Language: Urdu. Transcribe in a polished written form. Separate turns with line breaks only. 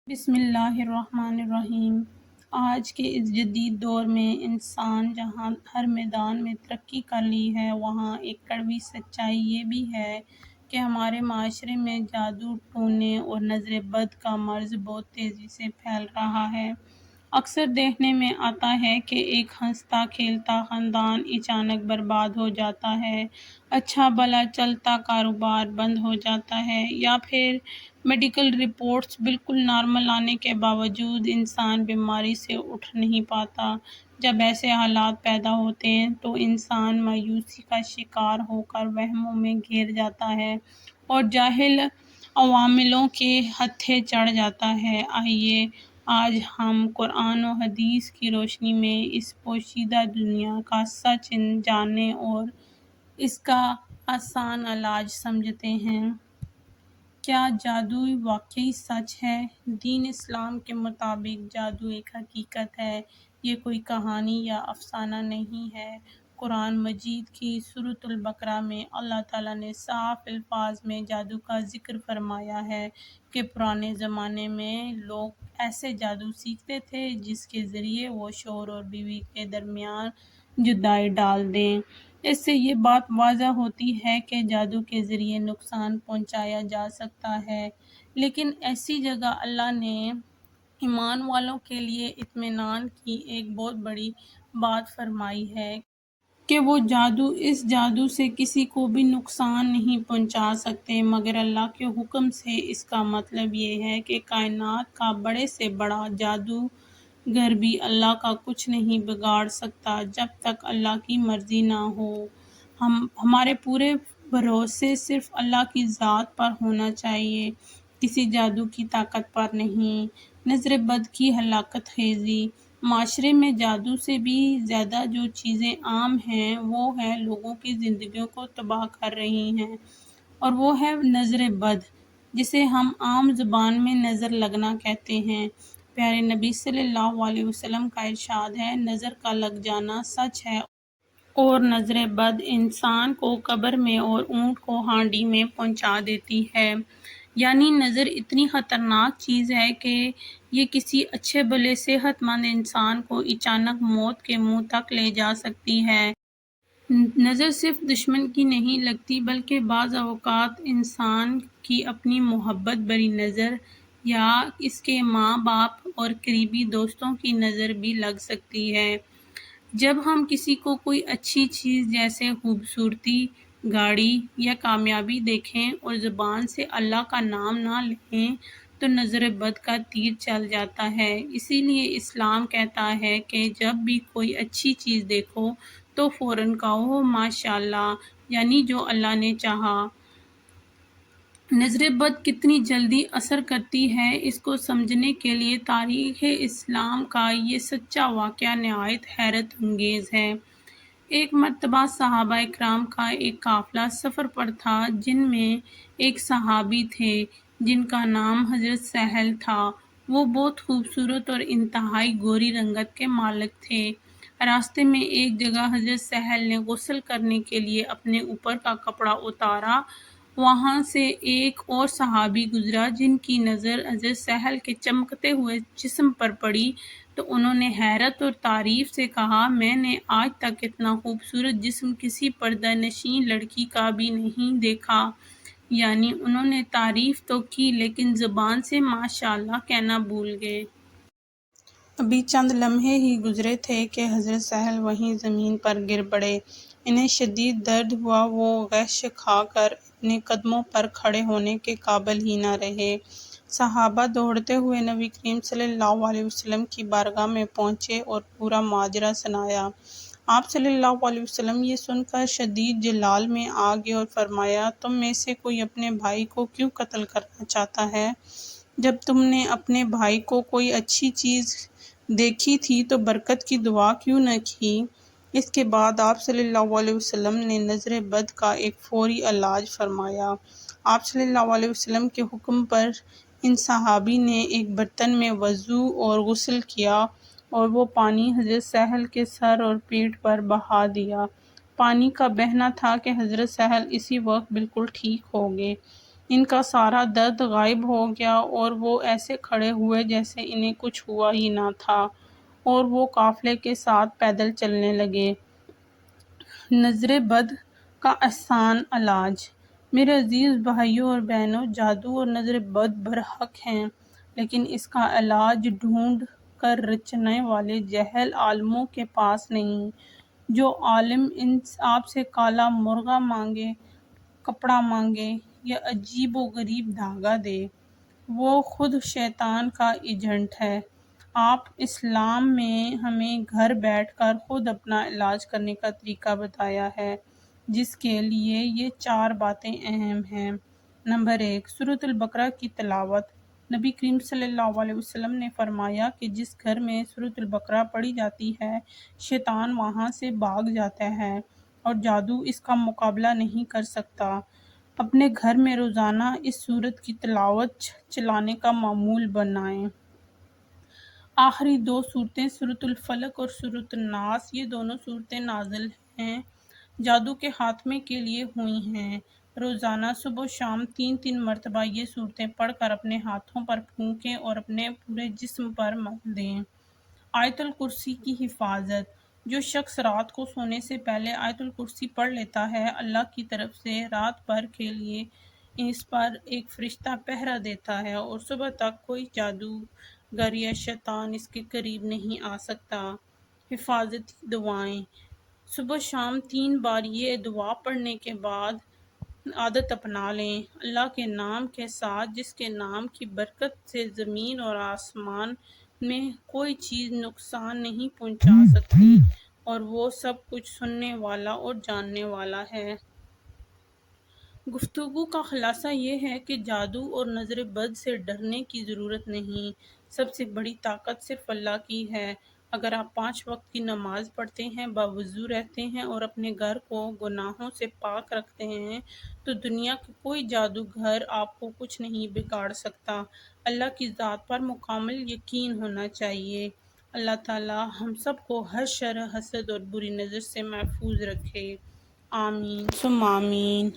بسم اللہ الرحمن الرحیم۔ آج کے اس جدید دور میں انسان جہاں ہر میدان میں ترقی کر لی ہے، وہاں ایک کڑوی سچائی یہ بھی ہے کہ ہمارے معاشرے میں جادو ٹونے اور نظر بد کا مرض بہت تیزی سے پھیل رہا ہے۔ اکثر دیکھنے میں آتا ہے کہ ایک ہنستا کھیلتا خاندان اچانک برباد ہو جاتا ہے، اچھا بھلا چلتا کاروبار بند ہو جاتا ہے، یا پھر میڈیکل رپورٹس بالکل نارمل آنے کے باوجود انسان بیماری سے اٹھ نہیں پاتا۔ جب ایسے حالات پیدا ہوتے ہیں تو انسان مایوسی کا شکار ہو کر وہموں میں گھر جاتا ہے اور جاہل عواملوں کے ہتھے چڑھ جاتا ہے۔ آئیے آج ہم قرآن و حدیث کی روشنی میں اس پوشیدہ دنیا کا سچ جانیں اور اس کا آسان علاج سمجھتے ہیں۔ کیا جادو واقعی سچ ہے؟ دین اسلام کے مطابق جادو ایک حقیقت ہے، یہ کوئی کہانی یا افسانہ نہیں ہے۔ قرآن مجید کی سورۃ البقرہ میں اللہ تعالیٰ نے صاف الفاظ میں جادو کا ذکر فرمایا ہے کہ پرانے زمانے میں لوگ ایسے جادو سیکھتے تھے جس کے ذریعے وہ شوہر اور بیوی کے درمیان جدائی ڈال دیں۔ اس سے یہ بات واضح ہوتی ہے کہ جادو کے ذریعے نقصان پہنچایا جا سکتا ہے، لیکن ایسی جگہ اللہ نے ایمان والوں کے لیے اطمینان کی ایک بہت بڑی بات فرمائی ہے کہ وہ اس جادو سے کسی کو بھی نقصان نہیں پہنچا سکتے مگر اللہ کے حکم سے۔ اس کا مطلب یہ ہے کہ کائنات کا بڑے سے بڑا جادوگر بھی اللہ کا کچھ نہیں بگاڑ سکتا جب تک اللہ کی مرضی نہ ہو۔ ہمارے پورے بھروسے صرف اللہ کی ذات پر ہونا چاہیے، کسی جادو کی طاقت پر نہیں۔ نظر بد کی ہلاکت خیزی۔ معاشرے میں جادو سے بھی زیادہ جو چیزیں عام ہیں وہ ہے لوگوں کی زندگیوں کو تباہ کر رہی ہیں، اور وہ ہے نظر بد، جسے ہم عام زبان میں نظر لگنا کہتے ہیں۔ پیارے نبی صلی اللہ علیہ وسلم کا ارشاد ہے، نظر کا لگ جانا سچ ہے اور نظر بد انسان کو قبر میں اور اونٹ کو ہانڈی میں پہنچا دیتی ہے۔ یعنی نظر اتنی خطرناک چیز ہے کہ یہ کسی اچھے بھلے صحت مند انسان کو اچانک موت کے منہ تک لے جا سکتی ہے۔ نظر صرف دشمن کی نہیں لگتی بلکہ بعض اوقات انسان کی اپنی محبت بری نظر یا اس کے ماں باپ اور قریبی دوستوں کی نظر بھی لگ سکتی ہے۔ جب ہم کسی کو کوئی اچھی چیز جیسے خوبصورتی، گاڑی یا کامیابی دیکھیں اور زبان سے اللہ کا نام نہ لیں تو نظر بد کا تیر چل جاتا ہے۔ اسی لیے اسلام کہتا ہے کہ جب بھی کوئی اچھی چیز دیکھو تو فوراً کہو ماشاءاللہ، یعنی جو اللہ نے چاہا۔ نظر بد کتنی جلدی اثر کرتی ہے اس کو سمجھنے کے لیے تاریخ اسلام کا یہ سچا واقعہ نہایت حیرت انگیز ہے۔ ایک مرتبہ صحابہ اکرام کا ایک قافلہ سفر پر تھا، جن میں ایک صحابی تھے جن کا نام حضرت سہل تھا۔ وہ بہت خوبصورت اور انتہائی گوری رنگت کے مالک تھے۔ راستے میں ایک جگہ حضرت سہل نے غسل کرنے کے لیے اپنے اوپر کا کپڑا اتارا۔ وہاں سے ایک اور صحابی گزرا جن کی نظر حضرت سہل کے چمکتے ہوئے جسم پر پڑی تو انہوں نے حیرت اور تعریف سے کہا، میں نے آج تک اتنا خوبصورت جسم کسی پردہ نشین لڑکی کا بھی نہیں دیکھا۔ یعنی انہوں نے تعریف تو کی لیکن زبان سے ماشاءاللہ کہنا بھول گئے۔ ابھی چند لمحے ہی گزرے تھے کہ حضرت سہل وہیں زمین پر گر پڑے۔ انہیں شدید درد ہوا، وہ غش کھا کر اپنے قدموں پر کھڑے ہونے کے قابل ہی نہ رہے۔ صحابہ دوڑتے ہوئے نبی کریم صلی اللہ علیہ وسلم کی بارگاہ میں پہنچے اور پورا ماجرا سنایا۔ آپ صلی اللہ علیہ وسلم یہ سن کر شدید جلال میں آ گئے اور فرمایا، تم میں سے کوئی اپنے بھائی کو کیوں قتل کرنا چاہتا ہے؟ جب تم نے اپنے بھائی کو کوئی اچھی چیز دیکھی تھی تو برکت کی دعا کیوں نہ کی؟ اس کے بعد آپ صلی اللہ علیہ وسلم نے نظر بد کا ایک فوری علاج فرمایا۔ آپ صلی اللہ علیہ وسلم کے حکم پر ان صحابی نے ایک برتن میں وضو اور غسل کیا اور وہ پانی حضرت سہل کے سر اور پیٹھ پر بہا دیا۔ پانی کا بہنا تھا کہ حضرت سہل اسی وقت بالکل ٹھیک ہو گئے۔ ان کا سارا درد غائب ہو گیا اور وہ ایسے کھڑے ہوئے جیسے انہیں کچھ ہوا ہی نہ تھا، اور وہ قافلے کے ساتھ پیدل چلنے لگے۔ نظر بد کا آسان علاج۔ میرے عزیز بھائیوں اور بہنوں، جادو اور نظر بد برحق ہیں، لیکن اس کا علاج ڈھونڈ کر رچنے والے جاہل عالموں کے پاس نہیں۔ جو عالم آپ سے کالا مرغا مانگے، کپڑا مانگے یا عجیب و غریب دھاگا دے، وہ خود شیطان کا ایجنٹ ہے۔ آپ اسلام میں ہمیں گھر بیٹھ کر خود اپنا علاج کرنے کا طریقہ بتایا ہے، جس کے لیے یہ 4 باتیں اہم ہیں۔ نمبر 1، سورۃ البقرہ کی تلاوت۔ نبی کریم صلی اللہ علیہ وسلم نے فرمایا کہ جس گھر میں سورۃ البقرہ پڑھی جاتی ہے، شیطان وہاں سے بھاگ جاتا ہے اور جادو اس کا مقابلہ نہیں کر سکتا۔ اپنے گھر میں روزانہ اس سورت کی تلاوت چلانے کا معمول بنائیں۔ آخری 2 صورتیں سورۃ الفلق اور سورۃ الناس، یہ دونوں صورتیں نازل ہیں، جادو کے خاتمے کے لیے ہوئی ہیں۔ روزانہ صبح و شام 3 مرتبہ یہ صورتیں پڑھ کر اپنے ہاتھوں پر پھونکیں اور اپنے پورے جسم پر مل دیں۔ آیت الکرسی کی حفاظت۔ جو شخص رات کو سونے سے پہلے آیت الکرسی پڑھ لیتا ہے، اللہ کی طرف سے رات بھر کے لیے اس پر ایک فرشتہ پہرا دیتا ہے اور صبح تک کوئی جادوگر یا شیطان اس کے قریب نہیں آ سکتا۔ حفاظتی دعائیں۔ صبح شام 3 بار یہ دعا پڑھنے کے بعد عادت اپنا لیں۔ اللہ کے نام کے ساتھ، جس کے نام کی برکت سے زمین اور آسمان میں کوئی چیز نقصان نہیں پہنچا سکتی، اور وہ سب کچھ سننے والا اور جاننے والا ہے۔ گفتگو کا خلاصہ یہ ہے کہ جادو اور نظر بد سے ڈرنے کی ضرورت نہیں۔ سب سے بڑی طاقت صرف اللہ کی ہے۔ اگر آپ 5 وقت کی نماز پڑھتے ہیں، باوضو رہتے ہیں اور اپنے گھر کو گناہوں سے پاک رکھتے ہیں، تو دنیا کا کوئی جادوگر آپ کو کچھ نہیں بگاڑ سکتا۔ اللہ کی ذات پر مکمل یقین ہونا چاہیے۔ اللہ تعالی ہم سب کو ہر شر، حسد اور بری نظر سے محفوظ رکھے۔ آمین ثم آمین۔